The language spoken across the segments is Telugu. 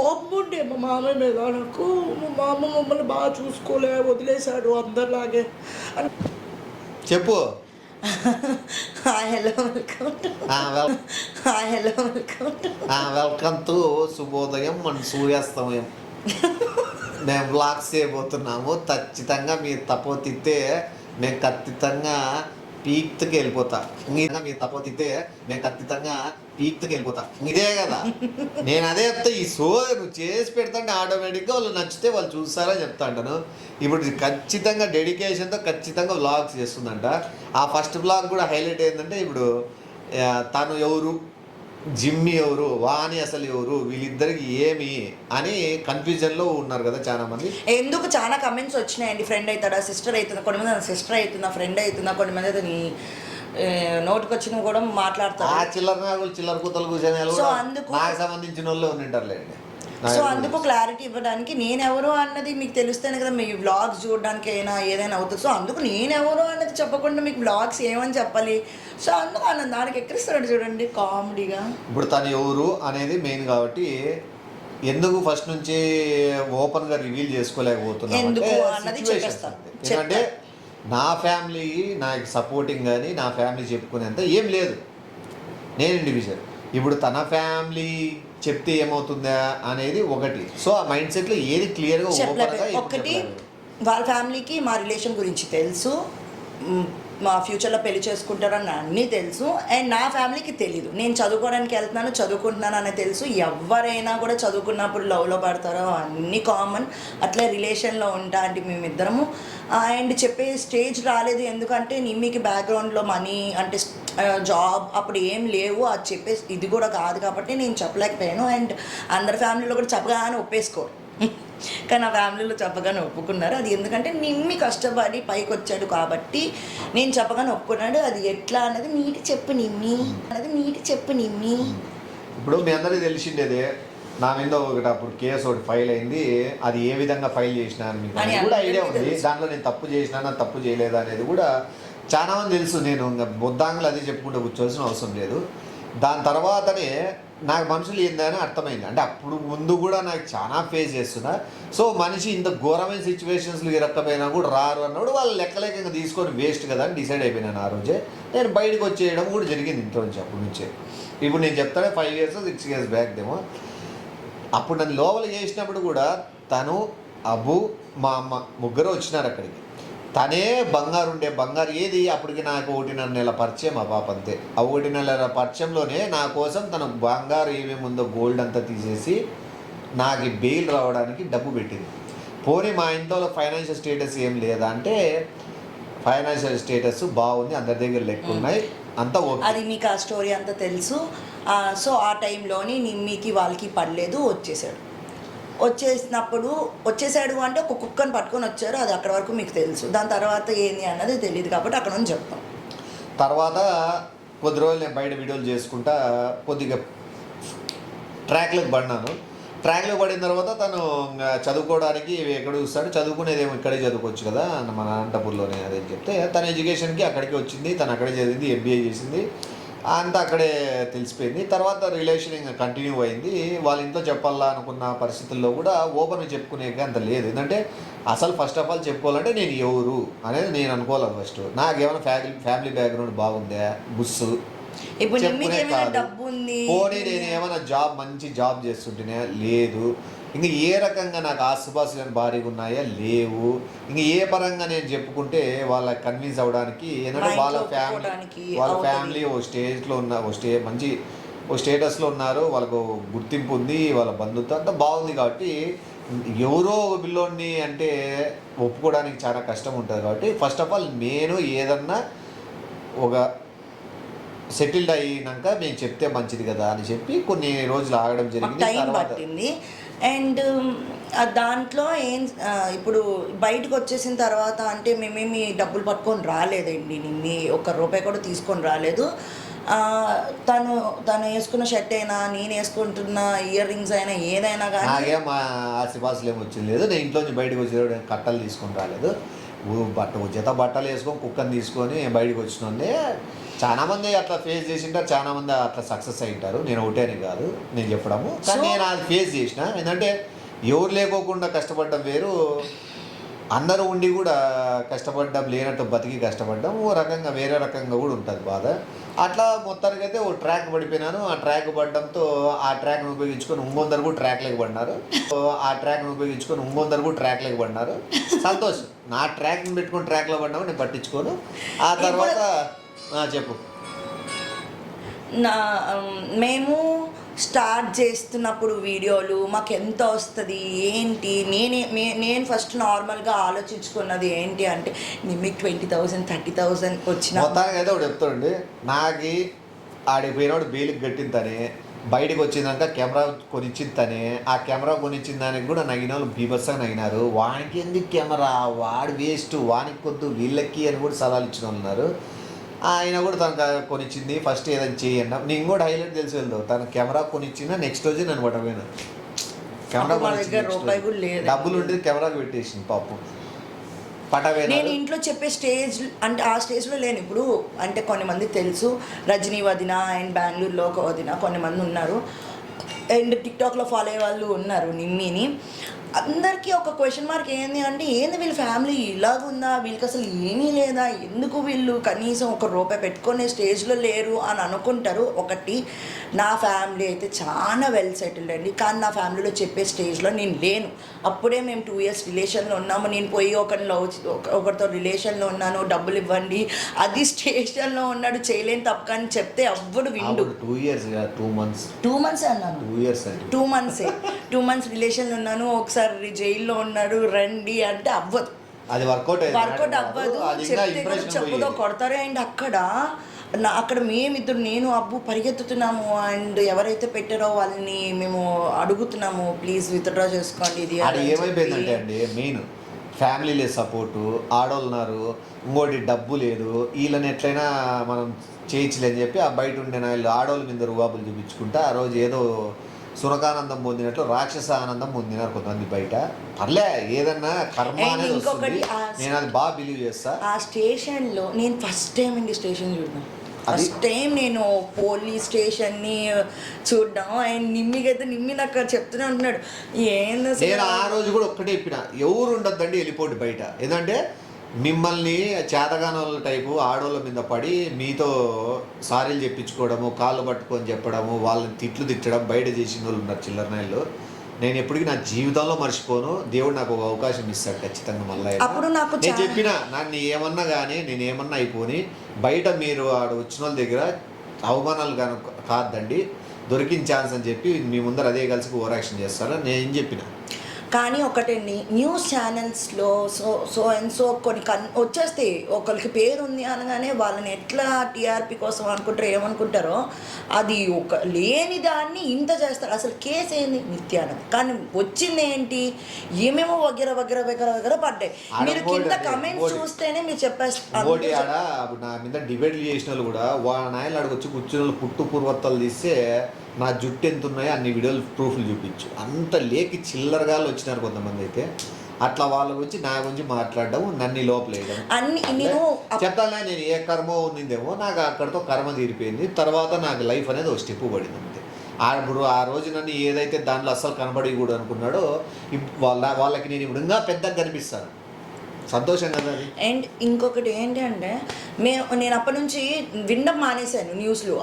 కోపం ఉండే మా మామయ్య మీద నాకు. మా మామ మమ్మల్ని బాగా చూసుకోలే, వదిలేశాడు అందరిలాగే అని. చెప్పు. Hi hello welcome to hi hello welcome to welcome to శుభోదయం అండ్ సూర్యాస్తమయం. మేము బ్లాగ్స్ చేయబోతున్నాము. ఖచ్చితంగా మీరు తపోతితే మేము ఖచ్చితంగా పీక్కి వెళ్ళిపోతా. మీరు తపోతితే మేము ఖచ్చితంగా పీక్కి వెళ్ళిపోతా. ఇదే కదా నేను అదే చెప్తా. ఈ షో నువ్వు చేసి పెడతాంటే ఆటోమేటిక్గా వాళ్ళు నచ్చితే వాళ్ళు చూస్తారని చెప్తా అంటాను. ఇప్పుడు ఖచ్చితంగా డెడికేషన్తో ఖచ్చితంగా వ్లాగ్స్ చేస్తుందంట. ఆ ఫస్ట్ బ్లాగ్ కూడా హైలైట్ ఏంటంటే ఇప్పుడు తను ఎవరు, జిమ్మి ఎవరు, వాణి అసలు ఎవరు, వీళ్ళిద్దరికి ఏమి అని కన్ఫ్యూజన్లో ఉన్నారు కదా చాలా మంది. ఎందుకు చాలా కమెంట్స్ వచ్చినాయండి. ఫ్రెండ్ అవుతాడా, సిస్టర్ అవుతుందా, కొంతమంది సిస్టర్ అవుతుందా, ఫ్రెండ్ అవుతుందా, కొంతమంది అయితే నోటికి వచ్చిన కూడా మాట్లాడతారు. ఆ చిల్లర నాగులు చిల్లర కూతలు కూర్చొని నాకు సంబంధించిన వాళ్ళు ఉంటారులేండి. సో అందుకు క్లారిటీ ఇవ్వడానికి నేనెవరు అన్నది మీకు తెలుస్తేనే కదా మీ వ్లాగ్స్ చూడడానికి అయినా ఏదైనా అవుతుంది. సో అందుకు నేనెవరు అన్నది చెప్పకుండా మీకు వ్లాగ్స్ ఏమని చెప్పాలి. సో అందుకు అన్న దానికి ఎక్కడిస్తాడు చూడండి కామెడీగా. ఇప్పుడు తను ఎవరు అనేది మెయిన్ కాబట్టి ఎందుకు ఫస్ట్ నుంచి ఓపెన్గా రివీల్ చేసుకోలేకపోతున్నా ఎందుకంటే నా ఫ్యామిలీ నాకు సపోర్టింగ్ కానీ నా ఫ్యామిలీ చెప్పుకునేంత ఏం లేదు. నేను ఇండివిజువల్. ఇప్పుడు తన ఫ్యామిలీ చెప్తే ఏమవుతుందా అనేది ఒకటి. సో ఆ మైండ్ సెట్లో ఏది క్లియర్గా ఒకటి వాళ్ళ ఫ్యామిలీకి మా రిలేషన్ గురించి తెలుసు, మా ఫ్యూచర్లో పెళ్లి చేసుకుంటారని అన్నీ తెలుసు. అండ్ నా ఫ్యామిలీకి తెలీదు. నేను చదువుకోవడానికి వెళ్తున్నాను, చదువుకుంటున్నాను అనేది తెలుసు. ఎవరైనా కూడా చదువుకున్నప్పుడు లవ్లో పడతారో అన్నీ కామన్. అట్లే రిలేషన్లో ఉంటా అంటే మేమిద్దరము. అండ్ చెప్పే స్టేజ్ రాలేదు ఎందుకంటే నిమ్మికి బ్యాక్గ్రౌండ్లో మనీ అంటే జాబ్ అప్పుడు ఏం లేవు. అది చెప్పే ఇది కూడా కాదు కాబట్టి నేను చెప్పలేకపోయాను. అండ్ అందరి ఫ్యామిలీలో కూడా చెప్పగానే ఒప్పేసుకోరు, కానీ నా ఫ్యామిలీలో చెప్పగానే ఒప్పుకున్నారు. అది ఎందుకంటే నిమ్మి కష్టపడి పైకి వచ్చాడు కాబట్టి నేను చెప్పగానే ఒప్పుకున్నాడు. అది ఎట్లా అన్నది నీటి చెప్పు నిమ్మి ఇప్పుడు మీ అందరికీ తెలిసిండేదే. నా మీద ఒకటి అప్పుడు కేసు ఒకటి ఫైల్ అయింది. అది ఏ విధంగా ఫైల్ చేసినా అని మీకు కూడా ఐడియా ఉంది. దాంట్లో నేను తప్పు చేసినా తప్పు చేయలేదా అనేది కూడా చాలా మంది తెలుసు. నేను బొద్దాంగులు అదే చెప్పుకుంటూ కూర్చోవలసిన అవసరం లేదు. దాని తర్వాతనే నాకు మనుషులు ఏందని అర్థమైంది. అంటే అప్పుడు ముందు కూడా నాకు చాలా ఫేస్ చేస్తున్నా. సో మనిషి ఇంత ఘోరమైన సిచ్యువేషన్స్లో ఇరక్కపోయినా కూడా రారు అన్నప్పుడు వాళ్ళు లెక్కలేక తీసుకొని వేస్ట్ కదా అని డిసైడ్ అయిపోయినాను. ఆ రోజే నేను బయటకు వచ్చేయడం కూడా జరిగింది ఇంట్లో నుంచి. అప్పటి నుంచే ఇప్పుడు నేను చెప్తానే 5 years 6 years బ్యాక్ ఏమో. అప్పుడు నన్ను లోపల చేసినప్పుడు కూడా తను, అబ్బు, మా అమ్మ ముగ్గురు వచ్చినారు అక్కడికి. తనే బంగారు ఉండే బంగారు ఏది అప్పటికి నాకు 1.5 నెలల పరిచయం ఆ పాప అంతే. ఆ 1.5 నెలల పరిచయంలోనే నా కోసం తన బంగారు ఏమేమి ఉందో గోల్డ్ అంతా తీసేసి నాకు బెయిల్ రావడానికి డబ్బు పెట్టింది. పోనీ మా ఇంట్లో ఫైనాన్షియల్ స్టేటస్ ఏం లేదా అంటే ఫైనాన్షియల్ స్టేటస్ బాగుంది, అందరి దగ్గర లెక్క ఉన్నాయి, అంతా ఓకే. అది మీకు ఆ స్టోరీ అంతా తెలుసు. సో ఆ టైంలోని నిమ్మికి వాళ్ళకి పడలేదు, వచ్చేసాడు అంటే ఒక కుక్కను పట్టుకొని వచ్చారు. అది అక్కడ వరకు మీకు తెలుసు. దాని తర్వాత ఏంది అన్నది తెలియదు కాబట్టి అక్కడ నుంచి చెప్తాం. తర్వాత కొద్ది రోజులు నేను బయట వీడియోలు చేసుకుంటా కొద్దిగా ట్రాక్లోకి పడినాను. ట్రాక్లోకి పడిన తర్వాత తను చదువుకోవడానికి ఎక్కడ చూస్తాడు, చదువుకునేదేమో ఇక్కడే చదువుకోవచ్చు కదా మన అనంతపూర్లోనే అదేం చెప్తే తన ఎడ్యుకేషన్కి అక్కడికి వచ్చింది. తను అక్కడే చదివింది, MBA చేసింది, అంతా అక్కడే తెలిసిపోయింది. తర్వాత రిలేషన్ ఇంకా కంటిన్యూ అయింది. వాళ్ళ ఇంట్లో చెప్పాలా అనుకున్న పరిస్థితుల్లో కూడా ఓపెన్గా చెప్పుకునే అంత లేదు. ఎందుకంటే అసలు ఫస్ట్ ఆఫ్ ఆల్ చెప్పుకోవాలంటే నేను ఎవరు అనేది నేను అనుకోవాలి. ఫస్ట్ నాకేమైనా ఫ్యామిలీ బ్యాక్గ్రౌండ్ బాగుందా, బుస్సు చెప్పుకునే కాదు. పోనీ నేను ఏమైనా మంచి జాబ్ చేస్తుంటేనే లేదు. ఇంకా ఏ రకంగా నాకు ఆస్తుపాస్తులు భారీగా ఉన్నాయా లేవు. ఇంకా ఏ పరంగా నేను చెప్పుకుంటే వాళ్ళకి కన్విన్స్ అవ్వడానికి ఏంటంటే వాళ్ళ ఫ్యామిలీ ఓ స్టేజ్లో ఉన్న మంచి స్టేటస్లో ఉన్నారు, వాళ్ళకు గుర్తింపు ఉంది, వాళ్ళ బంధుత్వం అంతా బాగుంది కాబట్టి ఎవరో ఒక పిల్లోడిని అంటే ఒప్పుకోవడానికి చాలా కష్టం ఉంటుంది. కాబట్టి ఫస్ట్ ఆఫ్ ఆల్ నేను ఏదన్నా ఒక సెటిల్డ్ అయినాక నేను చెప్తే మంచిది కదా అని చెప్పి కొన్ని రోజులు ఆగడం జరిగింది. అండ్ దాంట్లో ఇప్పుడు బయటకు వచ్చేసిన తర్వాత అంటే మేమేమి డబ్బులు పట్టుకొని రాలేదండి. నిమ్మి ₹1 కూడా తీసుకొని రాలేదు. తను వేసుకున్న షర్ట్ అయినా నేను వేసుకుంటున్న ఇయర్ రింగ్స్ అయినా ఏదైనా కానీ నాకేం ఆస్తిపాస్తులు ఏమి వచ్చింది లేదు. నేను ఇంట్లో నుంచి బయటకు వచ్చేటప్పుడు కట్టలు తీసుకొని రాలేదు. జత బట్టలు వేసుకొని కుక్కని తీసుకొని బయటకు వచ్చిన వాళ్ళే చాలామంది అట్లా ఫేస్ చేసింటారు, చాలామంది అట్లా సక్సెస్ అయింటారు. నేను ఒకటేనే కాదు నేను చెప్పడము, కానీ నేను అది ఫేస్ చేసిన. ఏంటంటే ఎవరు లేకోకుండా కష్టపడ్డం వేరు, అందరూ ఉండి కూడా కష్టపడ్డం లేనట్టు బతికి కష్టపడ్డం ఓ రకంగా వేరే రకంగా కూడా ఉంటుంది బాధ. అట్లా మొత్తానికైతే ఓ ట్రాక్ పడిపోయినాను. ఆ ట్రాక్ పడడంతో ఆ ట్రాక్ను ఉపయోగించుకొని ఇంకొందరు కూడా ట్రాక్లోకి పడినారు. ఆ ట్రాక్ను ఉపయోగించుకొని ఇంకొందరు కూడా ట్రాక్లోకి పడినారు. సంతోషం. నా ట్రాక్ని పెట్టుకొని ట్రాక్లో పడినాము, నేను పట్టించుకోను. ఆ తర్వాత చెప్పు. మేము స్టార్ట్ చేస్తున్నప్పుడు వీడియోలు మాకు ఎంత వస్తుంది ఏంటి, నేను ఫస్ట్ నార్మల్గా ఆలోచించుకున్నది ఏంటి అంటే మీకు 20,000 30,000 వచ్చిన మొత్తానికి అయితే ఒకటి చెప్తాడండి. నాకు ఆడికి పోయినవాడు బేలికి కట్టిందని బయటకు వచ్చిందాక కెమెరా కొనిచ్చిందని, ఆ కెమెరా కొనిచ్చిన దానికి కూడా నగిన వాళ్ళు బీభత్సంగా నగినారు. వానికి ఎందుకు కెమెరా, వాడు వేస్ట్, వానికి కొద్దు వీళ్ళకి అని కూడా సలహాలు ఇచ్చిన వాళ్ళు ఉన్నారు. ఆయన కూడా తనకు కొనిచ్చింది ఫస్ట్ ఏదైనా చేయండి. నేను కూడా హైలైట్ తెలిసి వెళ్తావు, తన కెమెరా కొనిచ్చిందా నెక్స్ట్ రోజే నన్ను పట్టపోయినా. కెమెరా డబ్బులు ఉండేది కెమెరాకి పెట్టేసింది పాపం పట్టపోయినా. నేను ఇంట్లో చెప్పే స్టేజ్ అంటే ఆ స్టేజ్లో లేను ఇప్పుడు. అంటే కొంతమంది తెలుసు, రజనీ వదిన అండ్ బెంగళూరులో ఒక వదిన కొంతమంది ఉన్నారు, అండ్ టిక్టాక్లో ఫాలో అయ్యే వాళ్ళు ఉన్నారు నిమ్మిని. అందరికీ ఒక క్వశ్చన్ మార్క్ ఏంది అంటే ఏంది వీళ్ళ ఫ్యామిలీ ఇలాగుందా, వీళ్ళకి అసలు ఏమీ లేదా, ఎందుకు వీళ్ళు కనీసం ₹1 పెట్టుకునే స్టేజ్లో లేరు అని అనుకుంటారు. ఒకటి, నా ఫ్యామిలీ అయితే చాలా వెల్ సెటిల్డ్ అండి, కానీ నా ఫ్యామిలీలో చెప్పే స్టేజ్లో నేను లేను. అప్పుడే మేము 2 years రిలేషన్లో ఉన్నాము. నేను పోయి ఒకరితో రిలేషన్లో ఉన్నాను, డబ్బులు ఇవ్వండి, అది స్టేషన్లో ఉన్నాడు, చేయలేని తప్పు కానీ చెప్తే అవ్వడు విండు. 2 years 2 months 2 months అన్నాను. 2 years 2 months రిలేషన్లో ఉన్నాను, ఒకసారి జైల్లో ఉన్నాడు రండి అంటే అవ్వదు, అది వర్కౌట్ అవ్వదు. చెప్పుతో కొడతారు. అండ్ అక్కడ మేమిద్దరు, నేను అబ్బు పరిగెత్తుతున్నాము, అండ్ ఎవరైతే పెట్టారో వాళ్ళని మేము అడుగుతున్నాము ప్లీజ్ విత్డ్రా చేసుకోండి. ఇది ఏమైపోయిందంటే అండి, మెయిన్ ఫ్యామిలీ లేదు సపోర్టు, ఆడోళ్ళున్నారు, ఇంకోటి డబ్బు లేదు, వీళ్ళని ఎట్లయినా మనం చేయించలేని చెప్పి ఆ బయట ఉండే నాయలు ఆడోళ్ళ మీద రుబాబులు చూపించుకుంటా ఆ రోజు ఏదో సునకానందం పొందినట్లు రాక్షస ఆనందం పొందినారు కొంతమంది బయట. పర్లే ఏదన్నా కర్మ అనేది వస్తుంది, నేను అది బాగా బిలీవ్ చేస్తా. ఆ స్టేషన్లో నేను ఫస్ట్ టైం ఇండి స్టేషన్ చూడడం, ఫస్ట్ టైం నేను పోలీస్ స్టేషన్ని చూడడం. అండ్ నిమ్మి నాకు చెప్తూనే ఉంటున్నాడు ఏంది. నేను ఆ రోజు కూడా ఒక్కటే చెప్పిన, ఎవరు ఉండొద్దండి వెళ్ళిపోండి బయట. ఏంటంటే మిమ్మల్ని చేతగానోళ్ళ టైపు ఆడోళ్ళ మీద పడి మీతో సారీలు చెప్పించుకోవడము, కాళ్ళు పట్టుకొని చెప్పడము, వాళ్ళని తిట్టడం బయట చేసిన వాళ్ళు ఉన్నారు చిల్లర నాయలు. నేను ఎప్పటికీ నా జీవితంలో మర్చిపోను. దేవుడు నాకు ఒక అవకాశం ఇస్తాడు ఖచ్చితంగా మళ్ళీ. నేను చెప్పిన నన్ను ఏమన్నా కానీ నేను ఏమన్నా అయిపోని బయట మీరు ఆడ వచ్చిన వాళ్ళ దగ్గర అవమానాలు కాదండి, దొరికిన ఛాన్స్ అని చెప్పి మీ ముందర అదే కలిసి ఓవర్ యాక్షన్ చేస్తాను నేను ఏం చెప్పిన. కానీ ఒకటండి, న్యూస్ ఛానల్స్లో సో కొన్ని వచ్చేస్తాయి, ఒకరికి పేరు ఉంది అనగానే వాళ్ళని ఎట్లా టీఆర్పీ కోసం అనుకుంటారో ఏమనుకుంటారో, అది ఒక లేని దాన్ని ఇంత చేస్తారు. అసలు కేసు ఏంది నిత్యానంద్, కానీ వచ్చింది ఏంటి, ఏమేమో వగర పడ్డాయి. మీరు కింద కమెంట్స్ చూస్తేనే మీరు చెప్పేస్తారు. నా మీద డిబేట్లు చేసిన వాళ్ళు కూడా వాళ్ళ నాయలు అడగొచ్చి కూర్చుని వాళ్ళు పుట్టు పూర్వత్తాలు తీస్తే నా జుట్టు ఎంత ఉన్నాయో అన్ని వీడియోలు ప్రూఫ్లు చూపించు. అంత లేకి చిల్లరగాళ్ళు వచ్చినారు కొంతమంది అయితే. అట్లా వాళ్ళ గురించి నా గురించి మాట్లాడడం, నన్ను లోపలేయడం అన్ని నేను చెప్తాను. నేను ఏ కర్మ ఉన్నిందేమో నాకు అక్కడితో కర్మ తీరిపోయింది. తర్వాత నాకు లైఫ్ అనేది ఒక స్టెప్ పడింది అంతే. ఇప్పుడు ఆ రోజు నన్ను ఏదైతే దాంట్లో అస్సలు కనబడకూడదు అనుకున్నాడో వాళ్ళకి నేను ఇప్పుడు ఇంకా పెద్దగా కనిపిస్తాను. సంతోషం కదా అది. అండ్ ఇంకొకటి ఏంటి అంటే నేను అప్పటి నుంచి వినడం మానేశాను న్యూస్లో.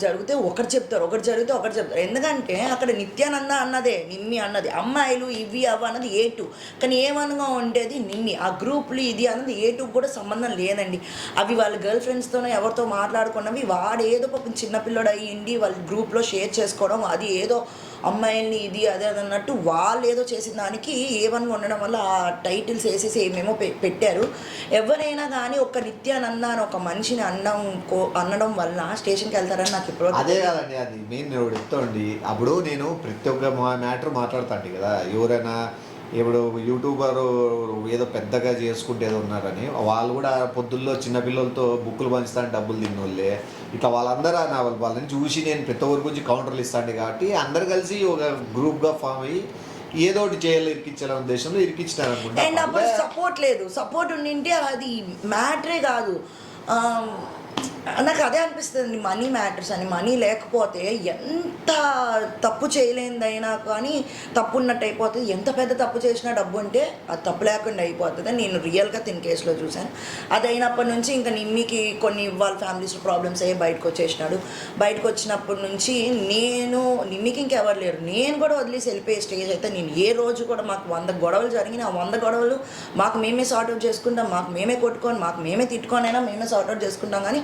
జరిగితే ఒకటి చెప్తారు. ఎందుకంటే అక్కడ నిత్యానంద అన్నదే, నిమ్మి అన్నది, అమ్మాయిలు ఇవి అవి అన్నది A2, కానీ ఏమనగా ఉండేది నిమ్మి. ఆ గ్రూప్లు ఇది అన్నది A2 కూడా సంబంధం లేదండి. అవి వాళ్ళ గర్ల్ ఫ్రెండ్స్తోనో ఎవరితో మాట్లాడుకున్నవి, వాడు ఏదో పాపం చిన్నపిల్లడు అయ్యిండి వాళ్ళ గ్రూప్లో షేర్ చేసుకోవడం, అది ఏదో అమ్మాయిల్ని ఇది అదే అన్నట్టు వాళ్ళు ఏదో చేసిన దానికి A1 ఉండడం వల్ల ఆ టైటిల్స్ వేసేసి ఏమేమో పెట్టారు. ఎవరైనా కానీ ఒక నిత్యానంద అని ఒక మనిషిని అనడం వల్ల స్టేషన్కి వెళ్తారని నాకు ఇప్పుడు అదే కాదండి. అది మెయిన్ నేను చెప్తాండి. అప్పుడు నేను ప్రతి ఒక్క మ్యాటర్ మాట్లాడుతాండి కదా, ఎవరైనా ఇప్పుడు యూట్యూబర్ ఏదో పెద్దగా చేసుకుంటే ఏదో ఉన్నారని వాళ్ళు కూడా పొద్దుల్లో చిన్నపిల్లలతో బుక్కులు పంచుతాను డబ్బులు తిన్నోళ్ళే. ఇట్లా వాళ్ళందరూ వాళ్ళని చూసి నేను ప్రతి ఒక్కరి గురించి కౌంటర్లు ఇస్తాను కాబట్టి అందరు కలిసి ఒక గ్రూప్గా ఫామ్ అయ్యి ఏదో ఒకటి చేయాలి ఇరికించాలనే ఉద్దేశంలో ఇరికించినారు అండ్ అప్పుడు అనుకుంటా. సపోర్ట్ లేదు, సపోర్ట్ ఉండింటే అది మ్యాటరే కాదు. నాకు అదే అనిపిస్తుంది, మనీ మ్యాటర్స్ అని. మనీ లేకపోతే ఎంత తప్పు చేయలేనిదైనా కానీ తప్పు ఉన్నట్టు అయిపోతుంది. ఎంత పెద్ద తప్పు చేసినా డబ్బు ఉంటే అది తప్పు లేకుండా అయిపోతుంది. నేను రియల్గా తిని కేసులో చూశాను. అది అయినప్పటి నుంచి ఇంకా నిమ్మికి కొన్ని వాళ్ళ ఫ్యామిలీస్లో ప్రాబ్లమ్స్ అయ్యి బయటకు వచ్చేసినాడు. బయటకు వచ్చినప్పటి నుంచి నిమ్మికి ఇంకెవరు లేరు, నేను కూడా వదిలేసి వెళ్ళిపోయే స్టేజ్ అయితే నేను ఏ రోజు కూడా మాకు 100 గొడవలు జరిగిన ఆ 100 గొడవలు మాకు మేమే సార్ట్అవుట్ చేసుకుంటాం, మాకు మేమే కొట్టుకొని మాకు మేమే తిట్టుకొనైనా మేమే సార్ట్అవుట్ చేసుకుంటాం. కానీ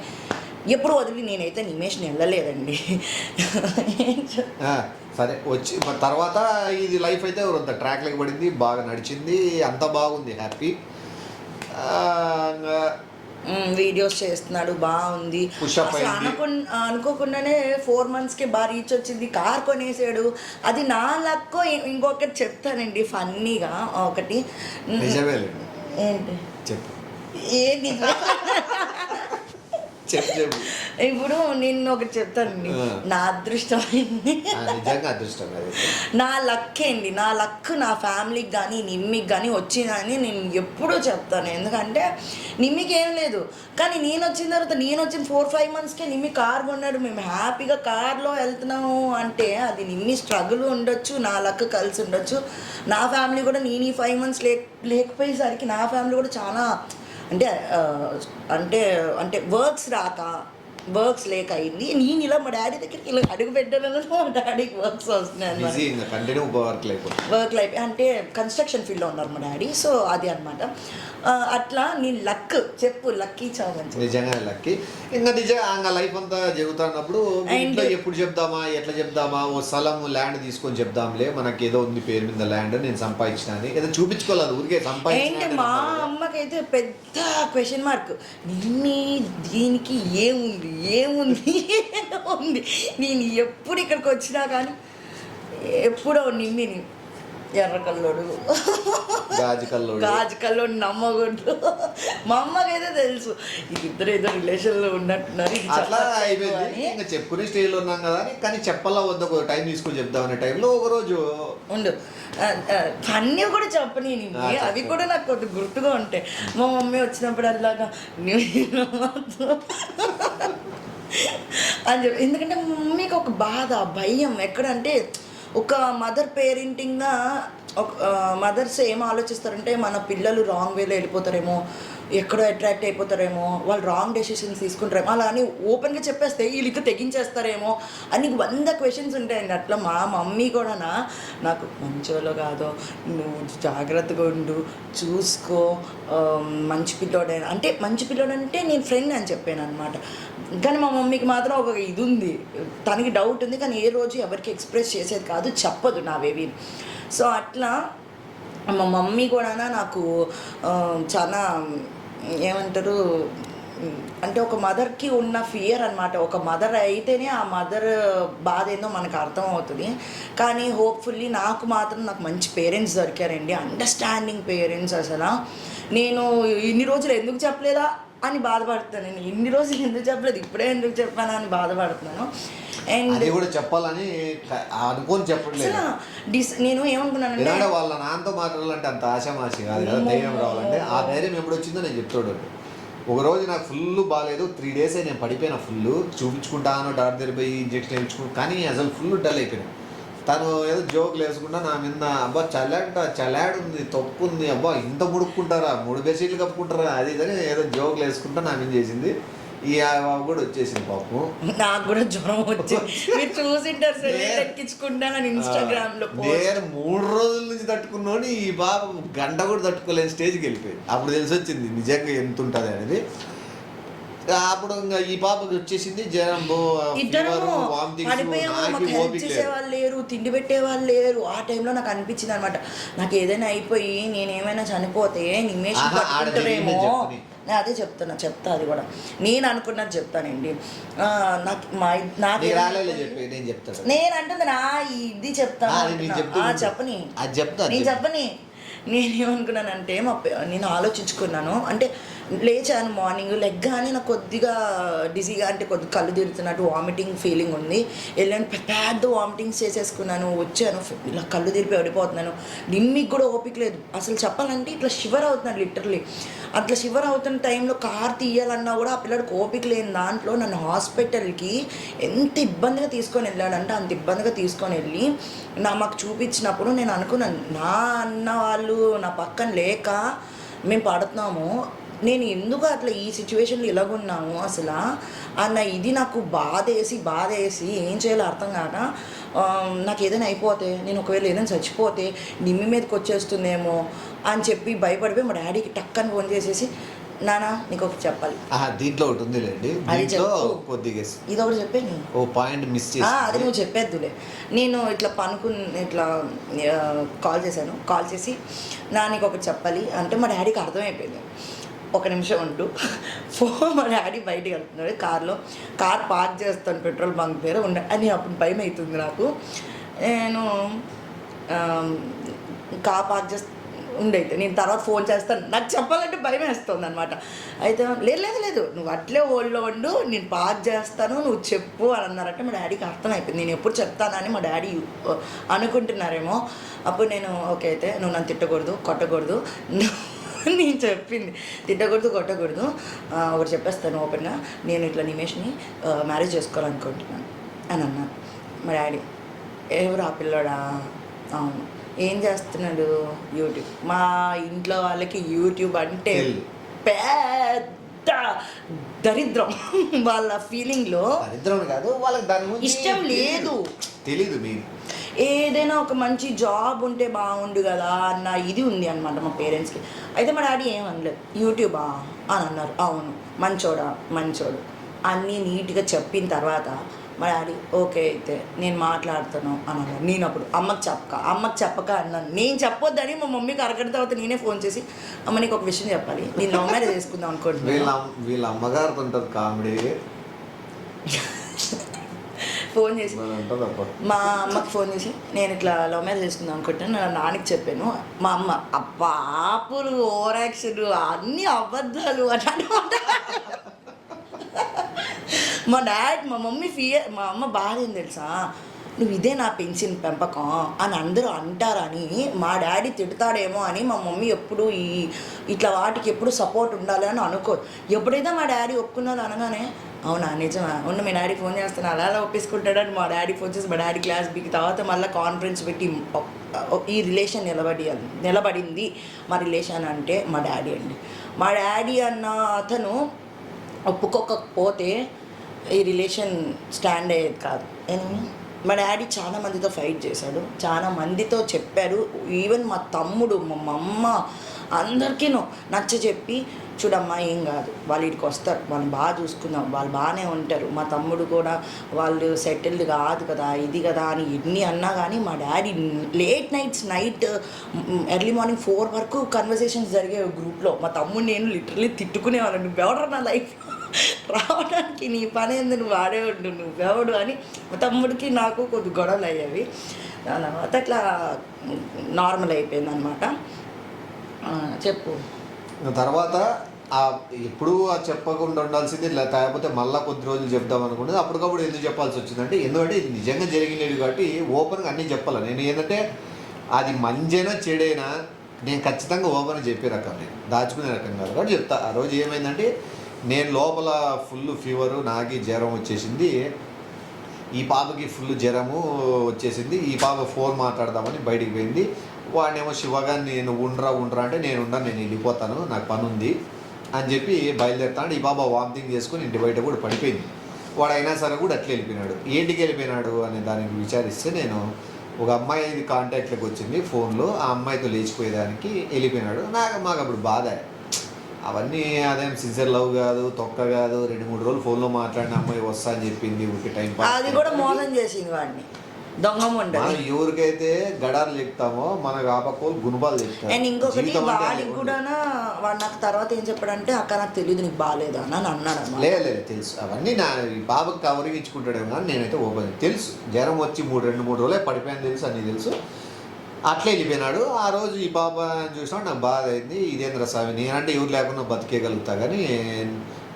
ఎప్పుడు వదిలి నేనైతే నిమేష్ని వెళ్ళలేదండి. సరే వచ్చి మరి తర్వాత ఇది లైఫ్ అయితే కొంత ట్రాక్లోకి పడింది, బాగా నడిచింది, అంత బాగుంది, హ్యాపీ. వీడియోస్ చేస్తున్నాడు, బాగుంది. అనుకోకుండానే 4 monthsకి బాగా రీచ్ వచ్చింది, కార్ కొనేసాడు. అది నా లక్కో ఇంకొకటి చెప్తానండి ఫన్నీగా ఒకటి. ఏంటి చెప్పు ఏంటి చెప్పు. ఇప్పుడు నేను ఒకటి చెప్తానండి, నా అదృష్టం నిజంగా అదృష్టం నా లక్ అండి. నా లక్ నా ఫ్యామిలీకి కానీ నిమ్మికి కానీ వచ్చిందని నేను ఎప్పుడూ చెప్తాను. ఎందుకంటే నిమ్మికి ఏం లేదు, కానీ నేను వచ్చిన తర్వాత నేను వచ్చిన 4-5 monthsకే నిమ్మి కార్ కొన్నాడు. మేము హ్యాపీగా కార్లో వెళ్తున్నాము అంటే అది నిమ్మి స్ట్రగుల్ ఉండొచ్చు, నా లక్ కలిసి ఉండొచ్చు. నా ఫ్యామిలీ కూడా నేను ఈ 5 months లేకపోయేసరికి నా ఫ్యామిలీ కూడా చాలా అంటే అంటే అంటే వర్క్స్ లేక అయింది. నేను ఇలా మా డాడీ దగ్గరికి ఇలా అడుగు పెట్టాను, మా డాడీకి వర్క్స్ వస్తున్నాయి, వర్క్ లైఫ్ అంటే కన్స్ట్రక్షన్ ఫీల్డ్లో ఉన్నారు మా డాడీ. సో అది అనమాట. అట్లా నీ లక్ చెప్పు, లక్కీ చావు నిజంగా లక్కీ. ఇంకా నిజంగా లైఫ్ అంతా జరుగుతున్నప్పుడు ఇంట్లో ఎప్పుడు చెప్దామా ఎట్లా చెప్దామా, ఓ స్థలం ల్యాండ్ తీసుకొని చెప్దాంలే, మనకి ఏదో ఉంది పేరు మీద ల్యాండ్, నేను సంపాదించిన అని ఏదో చూపించుకోలేదు, ఊరికే సంపాదించిన. మా అమ్మకైతే పెద్ద క్వశ్చన్ మార్క్, నిన్ని దీనికి ఏముంది ఏముంది ఉంది. నేను ఎప్పుడు ఇక్కడికి వచ్చినా కానీ ఎప్పుడో నిమ్మిని ఎర్రకల్లోడు గాజు కల్లోడు నమ్మకూడదు. మా అమ్మకైతే తెలుసు ఇద్దరు ఏదో రిలేషన్లో ఉన్నట్టున్నారు. అట్లా అయిపోయింది. ఇంకా చెప్పుకునే స్టేజ్లో ఉన్నాం కదా అని, కానీ చెప్పాలా వద్ద ఒక టైం తీసుకొని చెప్దామనే టైంలో ఒకరోజు ఉండు అన్నీ కూడా చెప్పని, అవి కూడా నాకు కొద్ది గుర్తుగా ఉంటాయి. మా మమ్మీ వచ్చినప్పుడు అలాగా అని చెప్పి, ఎందుకంటే మా మమ్మీకి ఒక బాధ భయం ఎక్కడంటే, ఒక మదర్ పేరెంటింగ్గా ఒక మదర్స్ ఏం ఆలోచిస్తారంటే మన పిల్లలు రాంగ్ వేలో వెళ్ళిపోతారేమో, ఎక్కడో అట్రాక్ట్ అయిపోతారేమో, వాళ్ళు రాంగ్ డెసిషన్స్ తీసుకుంటారేమో, అలా అని ఓపెన్గా చెప్పేస్తే వీళ్ళకి తెగించేస్తారేమో అని 100 questions ఉంటాయండి. అట్లా మా మమ్మీ కూడా నాకు మంచోలో కాదో, నువ్వు జాగ్రత్తగా ఉండు, చూసుకో, మంచి పిల్లోడైనా అంటే మంచి పిల్లోడంటే నేను ఫ్రెండ్ అని చెప్పాను అనమాట. కానీ మా మమ్మీకి మాత్రం ఒక ఇది ఉంది, తనకి డౌట్ ఉంది, కానీ ఏ రోజు ఎవరికి ఎక్స్ప్రెస్ చేసేది కాదు, చెప్పదు నా బేబీ. సో అట్లా మా మమ్మీ కూడా నాకు చాలా ఏమంటారు అంటే ఒక మదర్కి ఉన్న ఫియర్ అనమాట. ఒక మదర్ అయితేనే ఆ మదర్ బాధ ఏందో మనకు అర్థం అవుతుంది. కానీ హోప్ఫుల్లీ నాకు మంచి పేరెంట్స్ దొరికారండి, అండర్స్టాండింగ్ పేరెంట్స్. అసలు నేను ఇన్ని రోజులు ఎందుకు చెప్పలేదా అని బాధపడుతున్నాను, నేను ఇన్ని రోజులు ఎందుకు చెప్పలేదు, ఇప్పుడే ఎందుకు చెప్పాను అని బాధపడుతున్నాను. అండ్ కూడా చెప్పాలని అనుకోని చెప్పట్లేదు. నేను ఏమనుకున్నాను, వాళ్ళ నాన్నతో మాట్లాడాలంటే అంత ఆశామాషి కాదు కదా, ధైర్యం రావాలంటే ఆ ధైర్యం ఎప్పుడు వచ్చిందో నేను చెప్తాడు. ఒకరోజు నాకు ఫుల్ బాగాలేదు, 3 days నేను పడిపోయినా, ఫుల్ చూపించుకుంటాను, డాక్టర్ దగ్గర పోయి ఇంజక్షన్ వేయించుకుంటాను, కానీ అసలు ఫుల్ డల్ అయిపోయినా. తను ఏదో జోకులు వేసుకుంటా నా మీద, అబ్బా చలాడుంది, తప్పు ఉంది, అబ్బా ఇంత ముడుక్కుంటారా, 3 bedsheets కప్పుకుంటారా, అది ఇదని ఏదో జోకులు వేసుకుంటా నా మీద చేసింది. ఈ బాబు కూడా వచ్చేసింది పాపం. నాకు కూడా జ్వరం వచ్చింది, మీరు చూసింటారు ఎక్కించుకుంటాను ఇన్స్టాగ్రామ్లో. నేను 3 రోజుల నుంచి తట్టుకున్నాను, ఈ బాబు గంట కూడా తట్టుకోలేని స్టేజ్కి వెళ్ళిపోయింది. అప్పుడు తెలిసి వచ్చింది నిజంగా ఎంత ఉంటుంది అనేది. అప్పుడు ఇంకా ఈ పాపకి వచ్చేసింది జ్వరం, చేసేవాళ్ళు లేరు, తిండి పెట్టేవాళ్ళు లేరు. ఆ టైంలో నాకు అనిపించింది అనమాట, నాకు ఏదైనా అయిపోయి నేనేమైనా చనిపోతే నిమేష్ పట్టుకుంటారేమో. నేను అదే చెప్తా, అది కూడా నేను అనుకున్నది చెప్తానండి. నేను అంటుంది నా ఇది చెప్తాను, చెప్పని నేనేమనుకున్నానంటే నేను ఆలోచించుకున్నాను. అంటే లేచాను మార్నింగ్ లెగ్గానే నాకు కొద్దిగా డిజీగా అంటే కొద్దిగా కళ్ళు తిరుగుతున్నట్టు వామిటింగ్ ఫీలింగ్ ఉంది. వెళ్ళాను పెద్ద వామిటింగ్స్ చేసేసుకున్నాను. వచ్చాను ఇలా కళ్ళు తిరిపి పడిపోతున్నాను. నిమ్మికి కూడా ఓపిక లేదు. అసలు చెప్పాలంటే ఇట్లా షివర్ అవుతున్నాను లిటరలీ. అట్లా షివర్ అవుతున్న టైంలో కార్ తీయాలన్నా కూడా ఆ పిల్లడికి ఓపిక లేని దాంట్లో నన్ను హాస్పిటల్కి ఎంత ఇబ్బందిగా తీసుకొని వెళ్ళాడంటే అంత ఇబ్బందిగా తీసుకొని వెళ్ళి మాకు చూపించినప్పుడు నేను అనుకున్నాను, నా అన్న వాళ్ళు నా పక్కన లేక మేము పడుతున్నాము, నేను ఎందుకు అట్లా ఈ సిచ్యువేషన్లో ఇలాగున్నాము అసలు అన్న ఇది నాకు బాధేసి ఏం చేయాలో అర్థం కాక నాకు ఏదైనా అయిపోతే, నేను ఒకవేళ ఏదైనా చచ్చిపోతే నిమ్మి మీదకి వచ్చేస్తుందేమో అని చెప్పి భయపడిపోయి మా డాడీకి టక్కని ఫోన్ చేసేసి, నానా నీకు ఒకటి చెప్పాలి. దీంట్లో ఒకటి ఉందిలేండి, దీంట్లో కొద్దిగా ఇది ఒకటి చెప్పాను, ఓ పాయింట్ మిస్ చేసి అది నువ్వు చెప్పేద్దులే. నేను ఇట్లా ఇట్లా కాల్ చేశాను. కాల్ చేసి నీకు ఒకటి చెప్పాలి అంటే మా డాడీకి అర్థమైపోయింది. ఒక నిమిషం ఉంటూ మా డాడీ బయటికి వెళ్తున్నాడు కార్ పార్క్ చేస్తాను పెట్రోల్ బంక్ దగ్గర అని అప్పుడు భయం అవుతుంది నాకు. నేను కార్ పార్క్ చేస్తే ఉండైతే నేను తర్వాత ఫోన్ చేస్తాను, నాకు చెప్పాలంటే భయం వేస్తుంది అనమాట. అయితే లేదు నువ్వు అట్లే హోల్డ్లో ఉండు, నేను పార్క్ చేస్తాను, నువ్వు చెప్పు అని అన్నారంటే మా డాడీకి అర్థమైపోయింది నేను ఎప్పుడు చెప్తానని మా డాడీ అనుకుంటున్నారేమో. అప్పుడు నేను ఓకే అయితే నువ్వు నన్ను తిట్టకూడదు కొట్టకూడదు, నేను చెప్పింది తిట్టకూడదు కొట్టకూడదు, ఒకటి చెప్పేస్తాను ఓపెన్గా, నేను ఇట్లా నిమేష్ని మ్యారేజ్ చేసుకోవాలనుకుంటున్నాను అని అన్నాను. మా డాడీ ఎవరు ఆ పిల్లోడా? అవును. ఏం చేస్తున్నాడు? యూట్యూబ్. మా ఇంట్లో వాళ్ళకి యూట్యూబ్ అంటే పెద్ద దరిద్రం. వాళ్ళ ఫీలింగ్లో దరిద్రం కాదు, వాళ్ళకి దాని ఇష్టం లేదు, తెలీదు. మీరు ఏదైనా ఒక మంచి జాబ్ ఉంటే బాగుండు కదా అన్న ఇది ఉంది అనమాట మా పేరెంట్స్కి. అయితే మా డాడీ ఏమనలేదు, యూట్యూబా అని అన్నారు. అవును, మంచోడు అన్నీ నీట్గా చెప్పిన తర్వాత మా డాడీ ఓకే అయితే నేను మాట్లాడుతాను అని అన్నారు. నేను అప్పుడు అమ్మకి చెప్పక అన్నాను. నేను చెప్పొద్దని మా మమ్మీకి అరగడిన తర్వాత నేనే ఫోన్ చేసి, అమ్మ నీకు ఒక విషయం చెప్పాలి, నేను లవ్ మ్యారేజ్ చేసుకుందాం అనుకుంటున్నాను. వీళ్ళ అమ్మగారితో ఉంటుంది కామెడీ. ఫోన్ చేసి మా అమ్మకి ఫోన్ చేసి నేను ఇట్లా లవ్ మ్యారేజ్ చేసుకుందాం అనుకుంటున్నాను, నా నాన్నకి చెప్పాను. మా అమ్మ అప్పాపులు ఓవర్ యాక్షన్ అన్నీ అబద్ధాలు అని అనమాట. మా మమ్మీ మా అమ్మ బాధ ఏం తెలుసా, నువ్వు ఇదే నా పెంచిన పెంపకం అని అందరూ అంటారని మా డాడీ తిడతాడేమో అని మా మమ్మీ ఎప్పుడు ఇట్లా వాటికి ఎప్పుడు సపోర్ట్ ఉండాలి అని అనుకో. ఎప్పుడైతే మా డాడీ ఒప్పుకున్నది అనగానే అవునా నిజమా ఉన్న మీ డాడీ ఫోన్ చేస్తాను అలా ఒప్పేసుకుంటాడని మా డాడీ ఫోన్ చేసి మా డాడీ క్లాస్ బీకి తర్వాత మళ్ళీ కాన్ఫరెన్స్ పెట్టి ఈ రిలేషన్ నిలబడింది. మా రిలేషన్ అంటే మా డాడీ అండి. మా డాడీ అన్న అతను ఒప్పుకోకపోతే ఈ రిలేషన్ స్టాండ్ అయ్యేది కాదు. మా డాడీ చాలా మందితో ఫైట్ చేశాడు, చాలా మందితో చెప్పారు. ఈవెన్ మా తమ్ముడు మా అమ్మ అందరికీ నచ్చ చెప్పి చూడమ్మా ఏం కాదు, వాళ్ళు ఇక్కడికి వస్తారు, వాళ్ళు బాగా చూసుకుందాం, వాళ్ళు బాగానే ఉంటారు. మా తమ్ముడు కూడా వాళ్ళు సెటిల్డ్ కాదు కదా ఇది కదా అని ఎన్ని అన్నా కానీ మా డాడీ నైట్ ఎర్లీ మార్నింగ్ 4 వరకు కన్వర్సేషన్స్ జరిగాయి గ్రూప్లో. మా తమ్ముడు నేను లిటరలీ తిట్టుకునేవాళ్ళు, నువ్వెవరు నా లైఫ్ రావడానికి, నీ పని ఏంది, నువ్వు ఆడే ఉండు, నువ్వెవడు అని. మా తమ్ముడికి నాకు కొద్ది గొడవలు అయ్యేవి. దాని తర్వాత అట్లా నార్మల్ అయిపోయింది అనమాట. చెప్పు. తర్వాత ఎప్పుడు చెప్పకుండా ఉండాల్సింది, లేకపోతే మళ్ళీ కొద్ది రోజులు చెప్దాం అనుకున్నది అప్పటికప్పుడు ఎందుకు చెప్పాల్సి వచ్చిందంటే, ఎందుకంటే ఇది నిజంగా జరిగినది కాబట్టి ఓపెన్గా అన్నీ చెప్పాలి. నేను ఏంటంటే అది మంచైనా చెడైనా నేను ఖచ్చితంగా ఓపెన్గా చెప్పే రకం, నేను దాచుకునే రకం కాదు కాబట్టి చెప్తా. ఆ రోజు ఏమైందంటే నేను లోపల ఫుల్ ఫీవరు, నాకి జ్వరం వచ్చేసింది, ఈ పాపకి ఫుల్ జ్వరము వచ్చేసింది. ఈ పాప ఫోన్ మాట్లాడదామని బయటికి పోయింది. వాడినేమో శివగాన్ని నేను ఉండరా అంటే నేను వెళ్ళిపోతాను, నాకు పని ఉంది అని చెప్పి బయలుదేరుతాడు. ఈ పాప వామిటింగ్ చేసుకొని ఇంటి బయట కూడా పడిపోయింది. వాడు అయినా సరే కూడా అట్లా వెళ్ళిపోయినాడు. ఏంటికి వెళ్ళిపోయినాడు అనే దానికి విచారిస్తే నేను ఒక అమ్మాయి కాంటాక్ట్లోకి వచ్చింది ఫోన్లో, ఆ అమ్మాయితో లేచిపోయేదానికి వెళ్ళిపోయినాడు. మాకు అప్పుడు బాధ. అవన్నీ అదేం సిన్సియర్ లవ్ కాదు, తొక్క కాదు. 2-3 రోజులు ఫోన్లో మాట్లాడిన అమ్మాయి వస్తా అని చెప్పింది, ఊరికి టైం పాస్. అది కూడా మోసం చేసింది వాడిని, దొంగ. ఎవరికైతే గడాలు చెప్తామో మనకు ఆపకోలు గుణపాలు చెప్తారు. అండ్ ఇంకొకటి వాడికి కూడా వాడు నాకు తర్వాత ఏం చెప్పాడంటే, అక్క నాకు తెలియదు నీకు బాగాలేదా అని అన్నాడు. లేదు తెలుసు, అవన్నీ నా బాబుకి కవరింగ్ ఇచ్చుకుంటాడేమో కానీ నేనైతే ఓపెన్ తెలుసు. జ్వరం వచ్చి 2-3 రోజులే పడిపోయాను తెలుసు, అన్నీ తెలుసు. అట్లా వెళ్ళిపోయినాడు. ఆ రోజు ఈ పాప చూసినాడు, నాకు బాధ అయింది. ఇదేంద్ర స్వామి, నేనంటే ఎవరు లేకుండా బతికేయగలుగుతా, కానీ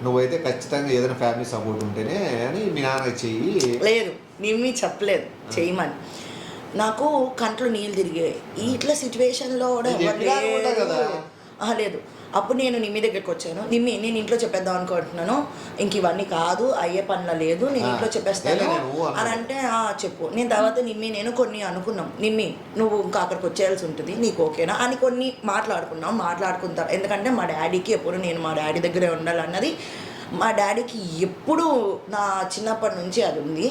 నువ్వైతే ఖచ్చితంగా ఏదైనా ఫ్యామిలీ సపోర్ట్ ఉంటేనే అని మీ నాన్న చెయ్యి. లేదు, నిమ్మి చెప్పలేదు చేయమని. నాకు కంట్లో నీళ్ళు తిరిగాయి. ఇట్లా సిచ్యువేషన్లో కూడా లేదు. అప్పుడు నేను నిమ్మి దగ్గరికి వచ్చాను. నిమ్మి, నేను ఇంట్లో చెప్పేద్దాం అనుకుంటున్నాను, ఇంక ఇవన్నీ కాదు, అయ్యే పనుల లేదు, నేను ఇంట్లో చెప్పేస్తాను అని అంటే చెప్పు. నేను తర్వాత నిమ్మి నేను కొన్ని అనుకున్నాం. నిమ్మి, నువ్వు ఇంకా అక్కడికి వచ్చేయాల్సి ఉంటుంది, నీకు ఓకేనా అని కొన్ని మాట్లాడుకుంటారు. ఎందుకంటే మా డాడీకి ఎప్పుడు నేను మా డాడీ దగ్గరే ఉండాలన్నది, మా డాడీకి ఎప్పుడు నా చిన్నప్పటి నుంచి అది ఉంది.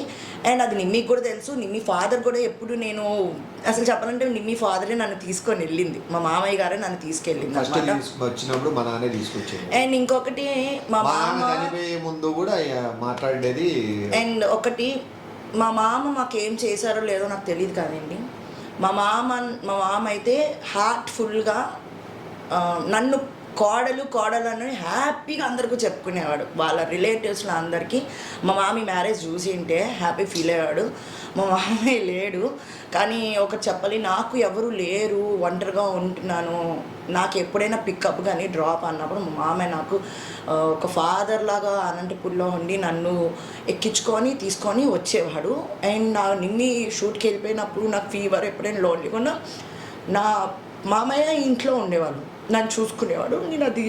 అండ్ అది నిమ్మికి కూడా తెలుసు. నిమ్మి ఫాదర్ కూడా ఎప్పుడు, నేను అసలు చెప్పాలంటే నిమ్మి ఫాదరే నన్ను తీసుకొని వెళ్ళింది, మా మామయ్య గారే నన్ను తీసుకెళ్ళింది వచ్చినప్పుడు మా నాన్నే తీసుకొచ్చింది. అండ్ ఇంకొకటి మా మామ చనిపోయే ముందు కూడా మాట్లాడేది. అండ్ ఒకటి, మా మామ మాకేం చేశారో లేదో నాకు తెలియదు కానివ్వండి, మా మామ అయితే హార్ట్ఫుల్గా నన్ను కోడలు అని హ్యాపీగా అందరికీ చెప్పుకునేవాడు. వాళ్ళ రిలేటివ్స్లో అందరికీ మా మామి మ్యారేజ్ చూసి ఉంటే హ్యాపీ ఫీల్ అయ్యాడు. మా మామయ్య లేడు, కానీ ఒకటి చెప్పాలి, నాకు ఎవరు లేరు, ఒంటరిగా ఉంటున్నాను, నాకు ఎప్పుడైనా పికప్ కానీ డ్రాప్ అన్నప్పుడు మా మామయ్య నాకు ఒక ఫాదర్ లాగా అనంతపూర్లో ఉండి నన్ను ఎక్కించుకొని తీసుకొని వచ్చేవాడు. అండ్ నా నిమ్మి షూట్కి వెళ్ళిపోయినప్పుడు నాకు ఫీవర్, ఎప్పుడైనా లోన్లీగా ఉన్నా నా మామయ్య ఇంట్లో ఉండేవాళ్ళు, నన్ను చూసుకునేవాడు. నేను అది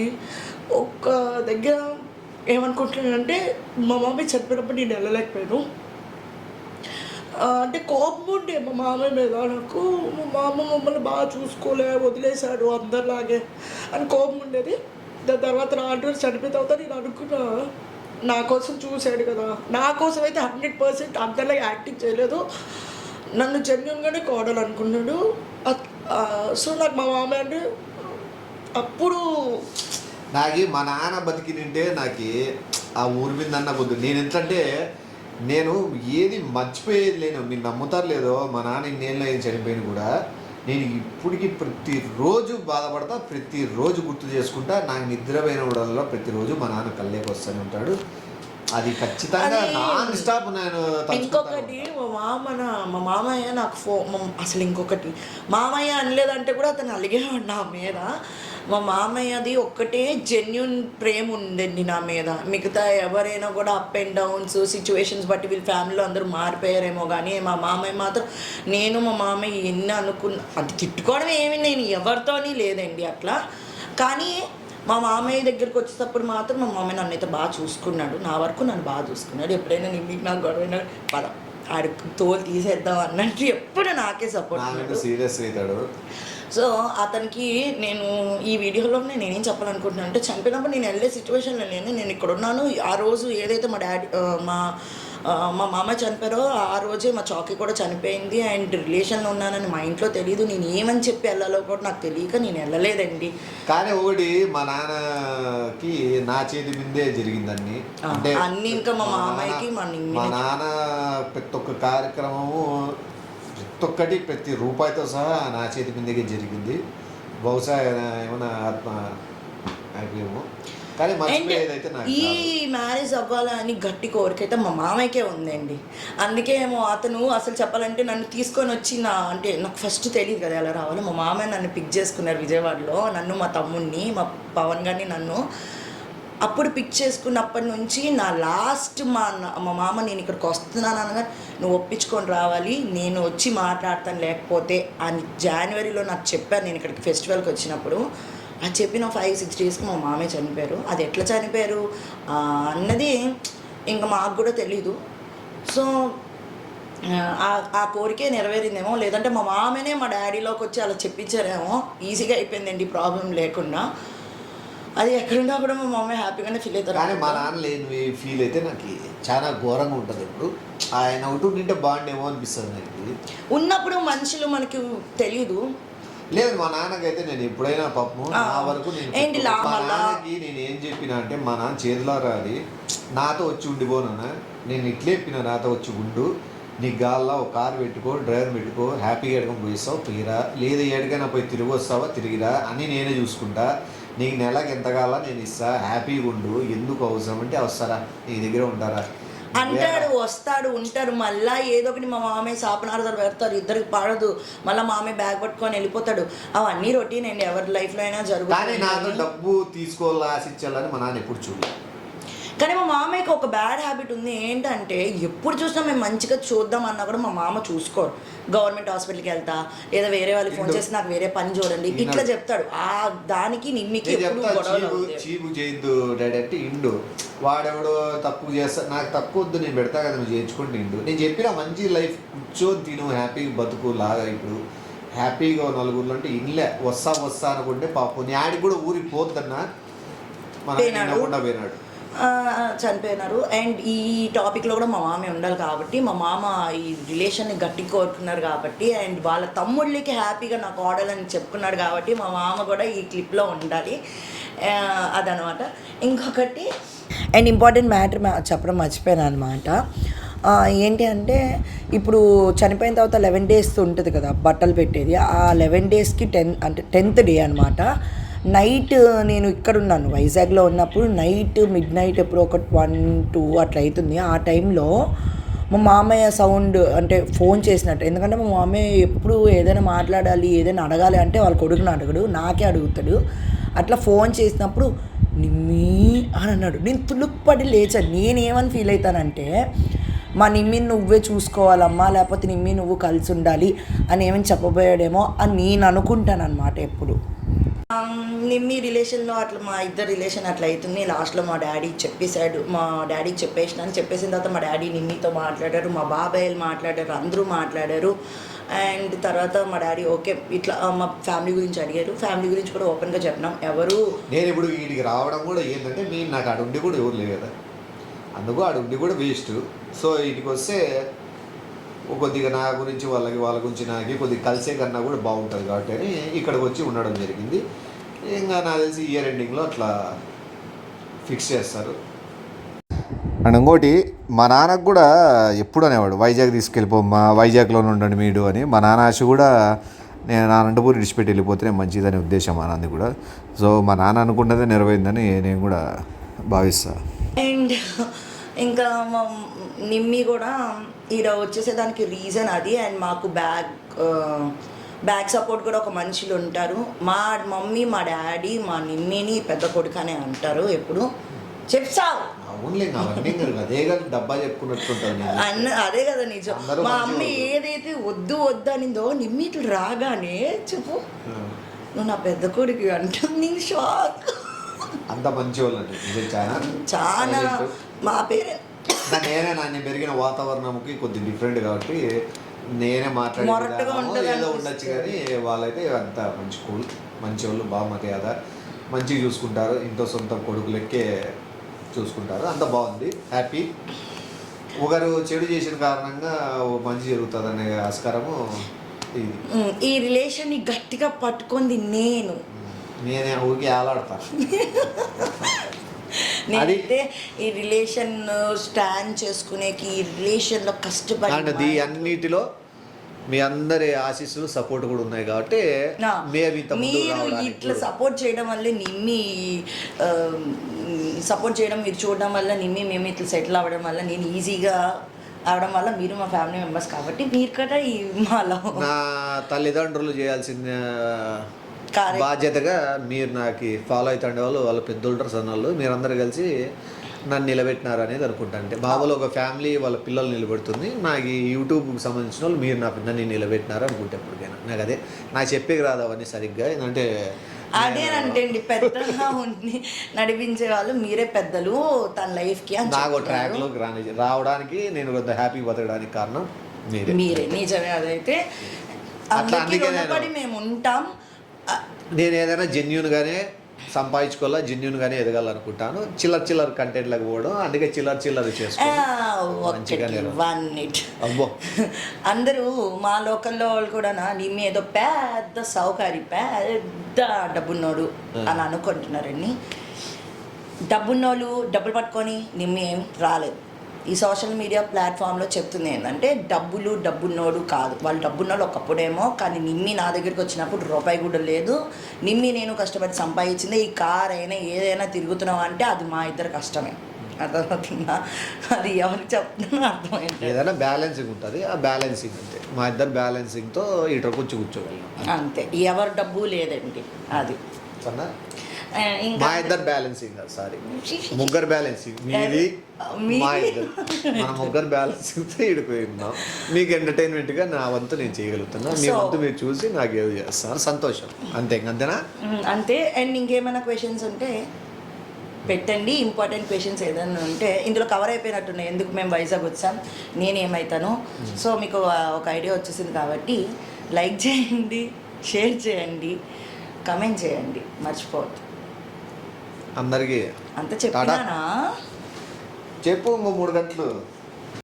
ఒక దగ్గర ఏమనుకుంటున్నానంటే, మా మామయ్య చనిపోయినప్పుడు నేను వెళ్ళలేకపోయాను. అంటే కోపం ఉండే మా మామయ్య మీద నాకు, మా మామ మమ్మల్ని బాగా వదిలేశాడు అందరిలాగే అని కోపం ఉండేది. దాని తర్వాత నా అంటూ చనిపోయిన తర్వాత నేను అనుకున్నా, నా కోసం చూశాడు కదా, నా కోసం అయితే 100% అందరిలాగా యాక్టింగ్ చేయలేదు, నన్ను జెన్యున్గానే కోడాలనుకున్నాడు. సో నాకు మా మామయ్య అంటే అప్పుడు నాకు మా నాన్న బతికి నింటే నాకు ఆ ఊరి మీద అన్న కొద్ది, నేను ఎంతంటే నేను ఏది మర్చిపోయేది లేను. నేను నమ్ముతారు లేదో, మా నాన్న ఇన్నేళ్ళు అయింది చనిపోయింది కూడా, నేను ఇప్పటికి ప్రతిరోజు బాధపడతా, ప్రతిరోజు గుర్తు చేసుకుంటా. నాకు నిద్రపోయిన ఉడల్లో ప్రతిరోజు మా నాన్న కళ్ళేకి వస్తూనే ఉంటాడు. అది ఖచ్చితంగా నాన్ స్టాప్. నేను ఇంకొకటి, మా మామయ్య నాకు అసలు ఇంకొకటి, మామయ్య అనలేదంటే కూడా అతను అలిగేవాడు నా మీద. మా మామయ్యది ఒక్కటే జెన్యున్ ప్రేమ ఉందండి నా మీద. మిగతా ఎవరైనా కూడా అప్ అండ్ డౌన్స్ సిచ్యువేషన్స్ బట్టి వీళ్ళ ఫ్యామిలీలో అందరూ మారిపోయారేమో, కానీ మా మామయ్య మాత్రం, నేను మా మామయ్య ఎన్ని అనుకున్నా, అంటే తిట్టుకోవడం ఏమి నేను ఎవరితోని లేదండి అట్లా, కానీ మా మామయ్య దగ్గరికి వచ్చేటప్పుడు మాత్రం మా మామయ్య నన్ను అయితే బాగా చూసుకున్నాడు, నా వరకు నన్ను బాగా చూసుకున్నాడు. ఎప్పుడైనా నీకు నాకు గొడవైనా పద ఆడికి తోలు తీసేద్దాం అన్నట్టు ఎప్పుడు నాకే సపోర్ట్ సీరియస్ అవుతాడు. సో అతనికి నేను ఈ వీడియోలో నేనేం చెప్పాలనుకుంటున్నాను అంటే, చనిపోయినప్పుడు నేను వెళ్ళే సిచ్యువేషన్లో నేను ఇక్కడ ఉన్నాను. ఆ రోజు ఏదైతే మా మామ చనిపోయారో ఆ రోజే మా చాకీ కూడా చనిపోయింది. అండ్ రిలేషన్లో ఉన్నానని మా ఇంట్లో తెలియదు. నేను ఏమని చెప్పి వెళ్ళాలో కూడా నాకు తెలియక నేను వెళ్ళలేదండి. కానీ ఒకటి, మా నాన్నకి నా చేతి మీదే జరిగిందండి. అంటే అన్నీ ఇంకా మా మామయ్యకి మా నాన్న ప్రతి ఒక్క కార్యక్రమము, ప్రతి ఒక్కటి, ప్రతి రూపాయితో సహా నా చేతి మీదకే జరిగింది. బహుశా ఏమైనా ఆత్మ అయిపోయేమో, కానీ మర్చిపోయేదైతే నాకు ఈ మ్యారేజ్ అవ్వాలని గట్టి కోరికైతే మా మామయ్యకే ఉందండి. అందుకేమో అతను అసలు చెప్పాలంటే నన్ను తీసుకొని వచ్చి అంటే నాకు ఫస్ట్ తెలియదు కదా ఎలా రావాలో, మా మామయ్య నన్ను పిక్ చేసుకున్నారు విజయవాడలో, నన్ను మా తమ్ముడిని మా పవన్ గారిని. నన్ను అప్పుడు పిక్ చేసుకున్నప్పటి నుంచి నా లాస్ట్ మా మామ నేను ఇక్కడికి వస్తున్నాను అనగా, నువ్వు ఒప్పించుకొని రావాలి, నేను వచ్చి మాట్లాడతాను లేకపోతే అని జనవరిలో నాకు చెప్పాను. నేను ఇక్కడికి ఫెస్టివల్కి వచ్చినప్పుడు అది చెప్పిన 5-6 డేస్కి మా మామయ్య చనిపోయారు. అది ఎట్లా చనిపోయారు అన్నది ఇంకా మాకు కూడా తెలీదు. సో ఆ కోరికే నెరవేరిందేమో, లేదంటే మా మామనే మా డాడీలోకి వచ్చి అలా చెప్పించారేమో, ఈజీగా అయిపోయిందండి ప్రాబ్లం లేకుండా. అది ఎక్కడున్నా కూడా మా మమ్మీ హ్యాపీగానే ఫీల్ అవుతారు. కానీ మా నాన్న లేని ఫీల్ అయితే నాకు చాలా ఘోరంగా ఉంటుంది. ఇప్పుడు ఆయన ఒకటి నింటే బాగుండేమో అనిపిస్తుంది నాకు. ఉన్నప్పుడు మనుషులు మనకి తెలీదు. లేదు, మా నాన్నకైతే నేను ఎప్పుడైనా పాపము నా వరకు మా నాన్నకి నేను ఏం చెప్పినా అంటే, మా నాన్న చేతిలో రాలి నాతో వచ్చి ఉండిపోనా, నేను ఇట్లే చెప్పిన, నాతో వచ్చి ఉండు, నీ గాల్లో ఒక కారు పెట్టుకో, డ్రైవర్ పెట్టుకో, హ్యాపీగా ఎడకని పోయిస్తావు పోయిరా, లేదు ఎడకైనా పోయి తిరిగి వస్తావా తిరిగిరా అని నేనే చూసుకుంటా, నీకు నెలకి ఎంత కావాలా నేను ఇస్తా, హ్యాపీగా ఉండు, ఎందుకు అవసరం అంటే వస్తారా నీ దగ్గర ఉంటారా అంటాడు, వస్తాడు, ఉంటారు, మళ్ళీ ఏదో ఒకటి మా మామయ్య శాపనార్థాలు పెడతారు, ఇద్దరికి పడదు, మళ్ళీ మామయ్య బ్యాగ్ పట్టుకొని వెళ్ళిపోతాడు. అవన్నీ రొటీన్ అండి, ఎవరి లైఫ్లో అయినా కానీ జరుగుతుంది. నాకు డబ్బు తీసుకోవాలి ఆశించాలని మా నాన్న ఎప్పుడు చూడలేదు. కానీ మా మామయ్యకి ఒక బ్యాడ్ హ్యాబిట్ ఉంది, ఏంటంటే ఎప్పుడు చూసినా మేము మంచిగా చూద్దాం అన్నా కూడా మా మామ చూసుకోరు. గవర్నమెంట్ హాస్పిటల్కి వెళ్తా, లేదా వేరే వాళ్ళకి ఫోన్ చేసి నాకు వేరే పని చూడండి ఇట్లా చెప్తాడు. ఆ దానికి నిమ్మికి ఎప్పుడు గొడవలు అవుతాయి. చీపు చేయొద్దు డాడీ అంటే ఇండు, వాడెవడో తప్పు చేస్తా, నాకు తప్పు వద్దు నేను పెడతా కదా నువ్వు చేయించుకుంటే ఇండు. నేను చెప్పిన మంచి లైఫ్ కూర్చొని తిను, హ్యాపీగా బతుకు లాగా. ఇప్పుడు హ్యాపీగా నలుగురు అంటే ఇన్లే వస్తా అనుకుంటే పాపం నీ ఆడికి కూడా ఊరికి పోద్దన్నా మన పోయినాడు, చనిపోయినారు. అండ్ ఈ టాపిక్లో కూడా మా మామ ఉండాలి కాబట్టి, మా మామ ఈ రిలేషన్ని గట్టి కోరుకున్నారు కాబట్టి, అండ్ వాళ్ళ తమ్ముళ్ళకి హ్యాపీగా నాకు ఆడాలని చెప్పుకున్నాడు కాబట్టి మా మామ కూడా ఈ క్లిప్లో ఉండాలి. అదనమాట. ఇంకొకటి అండ్ ఇంపార్టెంట్ మ్యాటర్ చెప్పడం మర్చిపోయాను అనమాట. ఏంటి అంటే ఇప్పుడు చనిపోయిన తర్వాత 11 days ఉంటుంది కదా బట్టలు పెట్టేది. ఆ 11 daysకి 10th day అనమాట. నైట్ నేను ఇక్కడ ఉన్నాను వైజాగ్లో ఉన్నప్పుడు, నైట్ మిడ్ నైట్ ఎప్పుడు ఒక 1-2 అట్లా అవుతుంది. ఆ టైంలో మా మామయ్య సౌండ్ అంటే ఫోన్ చేసినట్టు, ఎందుకంటే మా మామయ్య ఎప్పుడు ఏదైనా మాట్లాడాలి ఏదైనా అడగాలి అంటే వాళ్ళ కొడుకుని అడగడు, నాకే అడుగుతాడు. అట్లా ఫోన్ చేసినప్పుడు నిమ్మి అని అన్నాడు. నేను తులుక్కుపడి లేచాను. నేనేమని ఫీల్ అవుతానంటే, మా నిమ్మిని నువ్వే చూసుకోవాలమ్మా, లేకపోతే నిమ్మి నువ్వు కలిసి ఉండాలి అని ఏమని చెప్పబోయాడేమో అని నేను అనుకుంటాను అనమాట ఎప్పుడు. నిమ్మి రిలేషన్లో అట్లా మా ఇద్దరు రిలేషన్ అట్లా అవుతుంది. లాస్ట్లో మా డాడీకి చెప్పేశాడు, మా డాడీకి చెప్పేసిన తర్వాత మా డాడీ నిమ్మితో మాట్లాడారు, మా బాబాయ్లు మాట్లాడారు, అందరూ మాట్లాడారు. అండ్ తర్వాత మా డాడీ ఓకే ఇట్లా మా ఫ్యామిలీ గురించి అడిగారు. ఫ్యామిలీ గురించి కూడా ఓపెన్గా చెప్పినాం. ఎవరు నేను ఇప్పుడు వీడికి రావడం కూడా ఏంటంటే నేను నాకు ఆడ ఉండి కూడా ఎవరు లేదు కదా, అందుకు ఆడ ఉండి కూడా వేస్ట్. సో వీటికి వస్తే కొద్దిగా నా గురించి వాళ్ళ గురించి నాకు కొద్దిగా కలిసే కన్నా కూడా బాగుంటుంది కాబట్టి అని ఇక్కడికి వచ్చి ఉండడం జరిగింది. ఇంకా నాకు తెలిసి ఇయర్ ఎండింగ్లో అట్లా ఫిక్స్ చేస్తారు. అండ్ ఇంకోటి మా నాన్నకు కూడా ఎప్పుడు అనేవాడు వైజాగ్ తీసుకెళ్ళిపోమ్మా, వైజాగ్లోనే ఉండండి మీరు అని. మా నాన్న ఆశ కూడా నేను నా అనంతపూర్ విడిచిపెట్టి వెళ్ళిపోతే మంచిదనే ఉద్దేశం మా నాన్నది కూడా. సో మా నాన్న అనుకున్నదే నెరవేరిందని నేను కూడా భావిస్తాను. అండ్ ఇంకా మా నిమ్మి కూడా ఈడ వచ్చేసేదానికి రీజన్ అది. అండ్ మాకు బ్యాక్ సపోర్ట్ కూడా ఒక మనుషులు ఉంటారు. మా మమ్మీ మా డాడీ మా నిమ్మిని పెద్ద కొడుకు అనే అంటారు ఎప్పుడు. చెప్తావు అదే కదా నిజం. మా అమ్మ ఏదైతే వద్దు అనిందో నిమ్మి ఇట్లా రాగానే చెప్పు నువ్వు నా పెద్ద కొడుకు అంటుంది. నేను షాక్. అంత మంచి వాళ్ళు చాలా మా పేరెంట్ నేనే నేను పెరిగిన వాతావరణంకి కొద్దిగా డిఫరెంట్ కాబట్టి నేనే మాట్లాడే ఏదో ఉండొచ్చు. కానీ వాళ్ళైతే అంత మంచి వాళ్ళు బాగా మర్యాద మంచిగా చూసుకుంటారు. ఇంట్లో సొంత కొడుకులకే చూసుకుంటారు. అంత బాగుంది, హ్యాపీ. ఒకరు చెడు చేసిన కారణంగా మంచి జరుగుతుందనే ఆస్కారము ఇది. ఈ రిలేషన్ని గట్టిగా పట్టుకుంది నేనే ఊరికి ఆలాడతాను. నేనైతే ఈ రిలేషన్ స్టాండ్ చేసుకునేకి ఈ రిలేషన్లో కష్టపడి అన్నిటిలో మీ అందరి ఆశీస్సులు సపోర్ట్ కూడా ఉన్నాయి కాబట్టి మీరు ఇట్లా సపోర్ట్ చేయడం వల్లే నిమ్మి సపోర్ట్ చేయడం మీరు చూడడం వల్ల నిమ్మి మేము ఇట్లా సెటిల్ అవ్వడం వల్ల నేను ఈజీగా అవడం వల్ల మీరు మా ఫ్యామిలీ మెంబర్స్ కాబట్టి మీరు కదా ఈ మాలో నా తల్లిదండ్రులు చేయాల్సిన బాధ్యతగా మీరు నాకు ఫాలో అవుతుండే వాళ్ళ పెద్దోళ్ళు సన్నోళ్ళు మీరందరూ కలిసి నన్ను నిలబెట్టినారు అనేది అనుకుంటా. అంటే బాబాలో ఒక ఫ్యామిలీ వాళ్ళ పిల్లలు నిలబెడుతుంది, నాకు ఈ యూట్యూబ్కి సంబంధించిన వాళ్ళు మీరు నన్ను నిలబెట్టినారు అనుకుంటే ఎప్పటికైనా. నాకు అదే నాకు చెప్పేకి రాదు అవన్నీ సరిగ్గా. ఏంటంటే అదేనంటే అండి పెద్దగా ఉండి నడిపించే వాళ్ళు మీరే పెద్దలు తన లైఫ్కి నాకు ట్రాక్లోకి రావడానికి నేను కొంత హ్యాపీ బతకడానికి కారణం మీరే. నిజమే, అదైతే మేము ఉంటాం. నేను ఏదైనా జెన్యూన్గానే సంపాదించుకోవాలా, జెన్యూన్గానే ఎదగాలనుకుంటాను. చిల్లర కంటెంట్లకు పోవడం, అందుకే చిల్లర చేసుకో. అందరూ మా లోకల్లో వాళ్ళు కూడా నిమ్మి ఏదో పెద్ద సౌకర్యం పెద్ద డబ్బున్నోడు అని అనుకుంటున్నారండి. డబ్బున్నోళ్ళు డబ్బులు పట్టుకొని నిమ్మి ఏం రాలేదు. ఈ సోషల్ మీడియా ప్లాట్ఫామ్లో చెప్తుంది ఏంటంటే డబ్బున్నోడు కాదు. వాళ్ళు డబ్బున్నోళ్ళు ఒకప్పుడేమో, కానీ నిమ్మి నా దగ్గరికి వచ్చినప్పుడు రూపాయి కూడా లేదు. నిమ్మి నేను కష్టపడి సంపాదించింది. ఈ కార్ అయినా ఏదైనా తిరుగుతున్నావు అంటే అది మా ఇద్దరు కష్టమే. అర్థమవుతుందా? అది ఎవరికి చెప్తున్నా అర్థమైంది. ఏదైనా బ్యాలెన్సింగ్ ఉంటుంది, ఆ బ్యాలెన్సింగ్ అంతే. మా ఇద్దరు బ్యాలెన్సింగ్తో ఇటు కూర్చోగలం అంతే, ఎవరి డబ్బు లేదండి అది. సన్నా ఇంకా మా ఇద్దరు బ్యాలెన్సింగ్ కాదు, సారీ, ముగ్గురు బ్యాలెన్సింగ్. మీది మా ఇద్దరు, మన ముగ్గురు బ్యాలెన్సింగ్తో ఇడిపోయిందాం. మీకు ఎంటర్టైన్మెంట్గా నా వంతు నేను చేయగలుగుతున్నా, మీ వంతు మీరు చూసి నాకు ఏదో చేస్తాను, సంతోషం అంతే. అంతేనా? అంతే. అండ్ ఇంకేమైనా క్వశ్చన్స్ ఉంటే పెట్టండి, ఇంపార్టెంట్ క్వశ్చన్స్ ఏదైనా ఉంటే. ఇందులో కవర్ అయిపోయినట్టున్నాయి ఎందుకు మేము వైజాగ్ వచ్చాం, నేనేమవుతాను. సో మీకు ఒక ఐడియా వచ్చేసింది కాబట్టి లైక్ చేయండి, షేర్ చేయండి, కమెంట్ చేయండి, మర్చిపోవద్దు. అందరికీ అంత చెప్పినానా? చెప్పు, ఇంకో 3 గంటలు.